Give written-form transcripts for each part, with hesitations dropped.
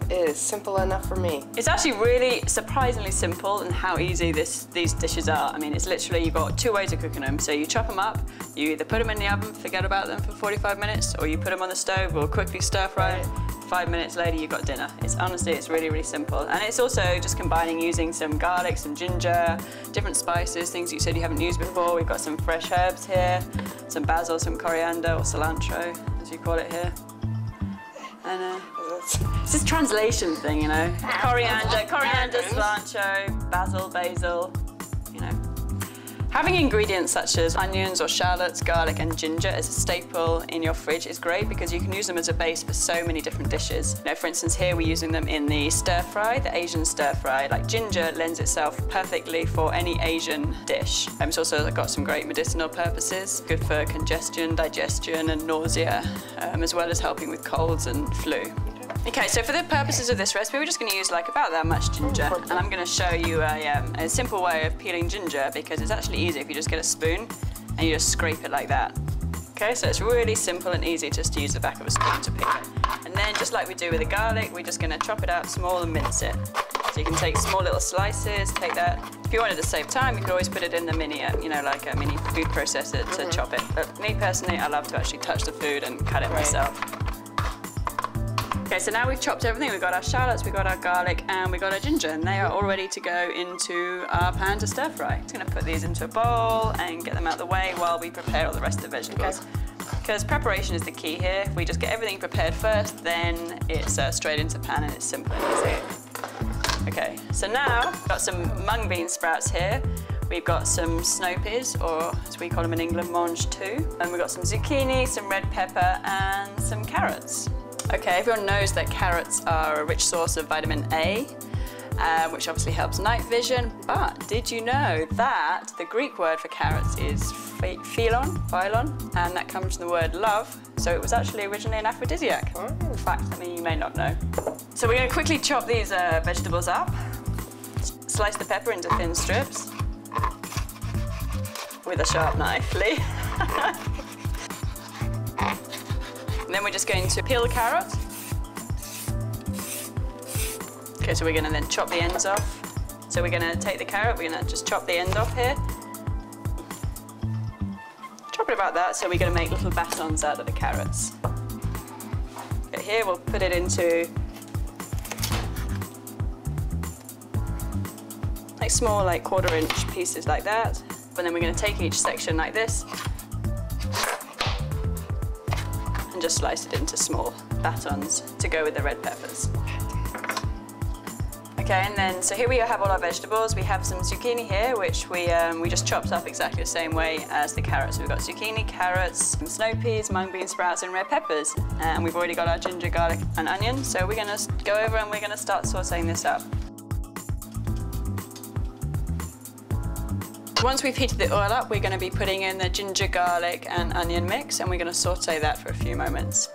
It is simple enough for me. It's actually really surprisingly simple in how easy these dishes are. I mean, it's literally, you've got two ways of cooking them. So you chop them up, you either put them in the oven, forget about them for 45 minutes, or you put them on the stove or quickly stir fry. 5 minutes later, you've got dinner. It's really, really simple. And it's also just combining using some garlic, some ginger, different spices, things you said you haven't used before. We've got some fresh herbs here, some basil, some coriander, or cilantro, as you call it here. And it's this translation thing, you know. Coriander, cilantro, basil, you know. Having ingredients such as onions or shallots, garlic and ginger as a staple in your fridge is great because you can use them as a base for so many different dishes. You know, for instance, here we're using them in the stir fry, the Asian stir fry. Like ginger lends itself perfectly for any Asian dish. It's also got some great medicinal purposes, good for congestion, digestion and nausea, as well as helping with colds and flu. Okay, so for the purposes of this recipe, we're just going to use like about that much ginger, and I'm going to show you a simple way of peeling ginger because it's actually easy if you just get a spoon and you just scrape it like that. Okay, so it's really simple and easy just to use the back of a spoon to peel it. And then just like we do with the garlic, we're just going to chop it out small and mince it. So you can take small little slices, take that. If you wanted to save time, you could always put it in the mini, you know, like a mini food processor to chop it. But me personally, I love to actually touch the food and cut it myself. Okay, so now we've chopped everything. We've got our shallots, we've got our garlic, and we've got our ginger, and they are all ready to go into our pan to stir fry. Just gonna put these into a bowl and get them out of the way while we prepare all the rest of the vegetables. Because preparation is the key here. If we just get everything prepared first, then it's straight into pan and it's simple and easy. Okay, so now we've got some mung bean sprouts here. We've got some snow peas, or as we call them in England, mange tout. And we've got some zucchini, some red pepper, and some carrots. Okay, everyone knows that carrots are a rich source of vitamin A, which obviously helps night vision, but did you know that the Greek word for carrots is philon, and that comes from the word love, so it was actually originally an aphrodisiac. In fact, I mean, you may not know. So we're going to quickly chop these vegetables up, slice the pepper into thin strips with a sharp knife, Lee. And then we're just going to peel the carrot. Okay, so we're going to then chop the ends off. So we're going to take the carrot, we're going to just chop the end off here. Chop it about that, so we're going to make little batons out of the carrots. Okay, here we'll put it into like small, like 1/4 inch pieces like that. And then we're going to take each section like this and just slice it into small batons to go with the red peppers. Okay, and then, so here we have all our vegetables. We have some zucchini here, which we just chopped up exactly the same way as the carrots. So we've got zucchini, carrots, some snow peas, mung bean sprouts, and red peppers. And we've already got our ginger, garlic, and onion. So we're gonna go over and we're gonna start sauteing this up. Once we've heated the oil up, we're going to be putting in the ginger, garlic and onion mix, and we're going to saute that for a few moments.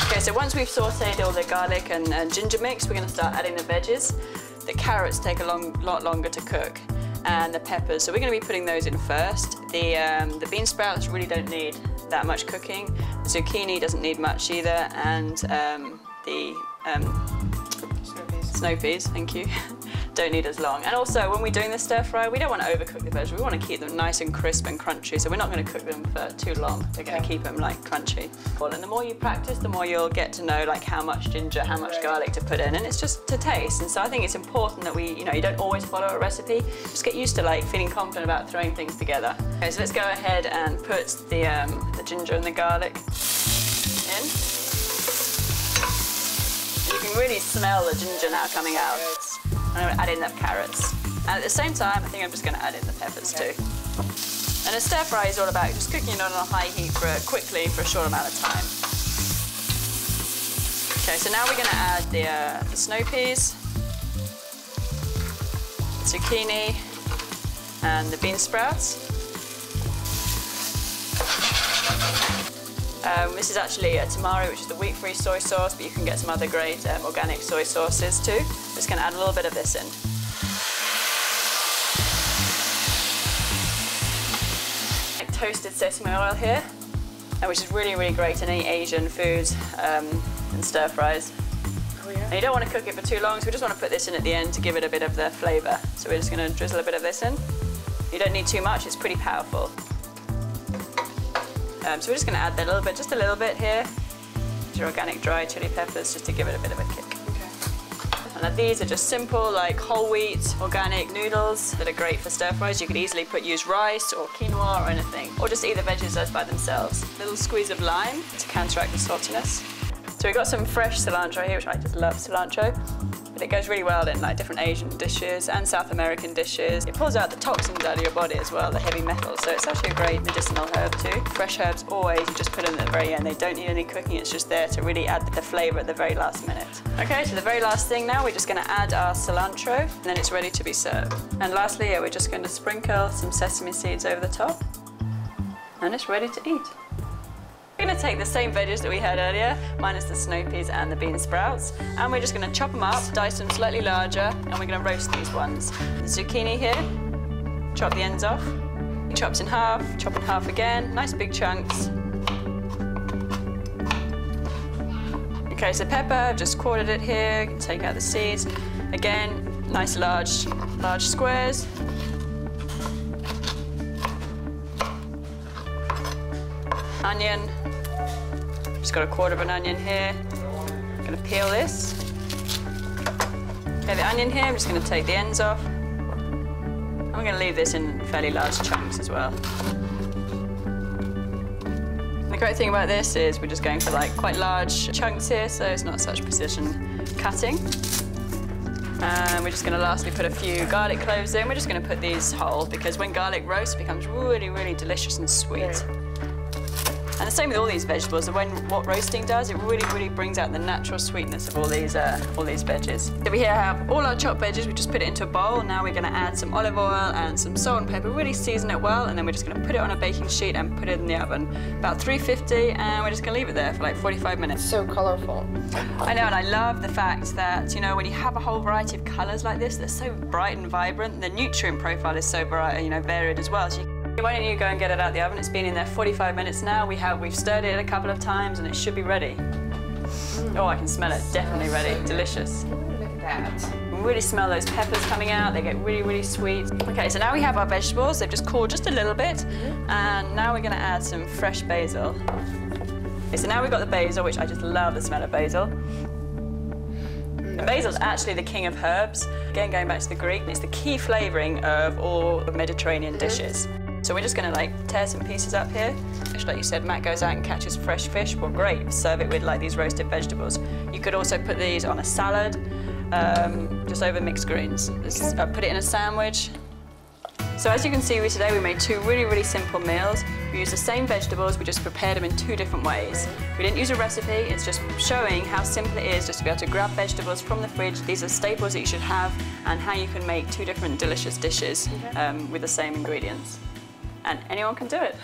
Okay, so once we've sauteed all the garlic and ginger mix, we're going to start adding the veggies. The carrots take a lot longer to cook, and the peppers, so we're going to be putting those in first. The bean sprouts really don't need that much cooking. The zucchini doesn't need much either, and the snow peas, thank you, don't need as long. And also, when we're doing the stir fry, we don't want to overcook the vegetables. We want to keep them nice and crisp and crunchy, so we're not going to cook them for too long. We're going to keep them like crunchy. And the more you practice, the more you'll get to know like how much ginger, how much garlic to put in, and it's just to taste. And so I think it's important that we, you don't always follow a recipe. Just get used to like feeling confident about throwing things together. Okay, so let's go ahead and put the ginger and the garlic in. You can really smell the ginger now coming out. I'm going to add in the carrots. And at the same time, I think I'm just going to add in the peppers too. And a stir fry is all about just cooking it on a high heat quickly for a short amount of time. Okay, so now we're going to add the snow peas, the zucchini, and the bean sprouts. This is actually a tamari, which is the wheat-free soy sauce, but you can get some other great organic soy sauces too. Just going to add a little bit of this in. Like toasted sesame oil here, which is really, really great in any Asian foods and stir fries. Oh, yeah? And you don't want to cook it for too long, so we just want to put this in at the end to give it a bit of the flavour. So we're just going to drizzle a bit of this in. You don't need too much, it's pretty powerful. So we're just going to add that a little bit, just a little bit here. Your organic dry chili peppers, just to give it a bit of a kick. And now these are just simple, like whole wheat, organic noodles that are great for stir fries. You could easily use rice or quinoa or anything, or just eat the veggies as by themselves. A little squeeze of lime to counteract the saltiness. So we've got some fresh cilantro here, which I just love cilantro. But it goes really well in like different Asian dishes and South American dishes. It pulls out the toxins out of your body as well, the heavy metals. So it's actually a great medicinal herb too. Fresh herbs always, you just put them at the very end. They don't need any cooking, it's just there to really add the flavour at the very last minute. Okay, so the very last thing now, we're just going to add our cilantro, and then it's ready to be served. And lastly, we're just going to sprinkle some sesame seeds over the top, and it's ready to eat. We're going to take the same veggies that we had earlier, minus the snow peas and the bean sprouts, and we're just going to chop them up, dice them slightly larger, and we're going to roast these ones. The zucchini here, chop the ends off, chops in half, chop in half again, nice big chunks. Okay, so pepper, I've just quartered it here, take out the seeds. Again, nice large squares. Onion, just got a quarter of an onion here. I'm gonna peel this. Okay, the onion here, I'm just gonna take the ends off. I'm gonna leave this in fairly large chunks as well. The great thing about this is we're just going for like quite large chunks here, so it's not such precision cutting. And we're just going to lastly put a few garlic cloves in. We're just going to put these whole because when garlic roasts, it becomes really, really delicious and sweet. Right. And the same with all these vegetables. What roasting does, it really, really brings out the natural sweetness of all these veggies. So we here have all our chopped veggies. We just put it into a bowl. Now we're going to add some olive oil and some salt and pepper. Really season it well, and then we're just going to put it on a baking sheet and put it in the oven. About 350, and we're just going to leave it there for like 45 minutes. So colorful. I know, and I love the fact that, you know, when you have a whole variety of colors like this, they're so bright and vibrant. The nutrient profile is so bright, you know, varied as well. So why don't you go and get it out of the oven? It's been in there 45 minutes now. We've stirred it a couple of times and it should be ready. Oh, I can smell it. Definitely ready. Delicious. Look at that. You can really smell those peppers coming out. They get really, really sweet. Okay, so now we have our vegetables. They've just cooled just a little bit. And now we're going to add some fresh basil. Okay, so now we've got the basil, which I just love the smell of basil. And basil's actually the king of herbs. Again, going back to the Greek, it's the key flavouring of all Mediterranean dishes. So we're just going to like tear some pieces up here. Like you said, Matt goes out and catches fresh fish. Well, great. Serve it with like these roasted vegetables. You could also put these on a salad, just over mixed greens. Put it in a sandwich. So as you can see, today we made two really, really simple meals. We used the same vegetables, we just prepared them in two different ways. We didn't use a recipe, it's just showing how simple it is just to be able to grab vegetables from the fridge. These are staples that you should have, and how you can make two different delicious dishes with the same ingredients. And anyone can do it.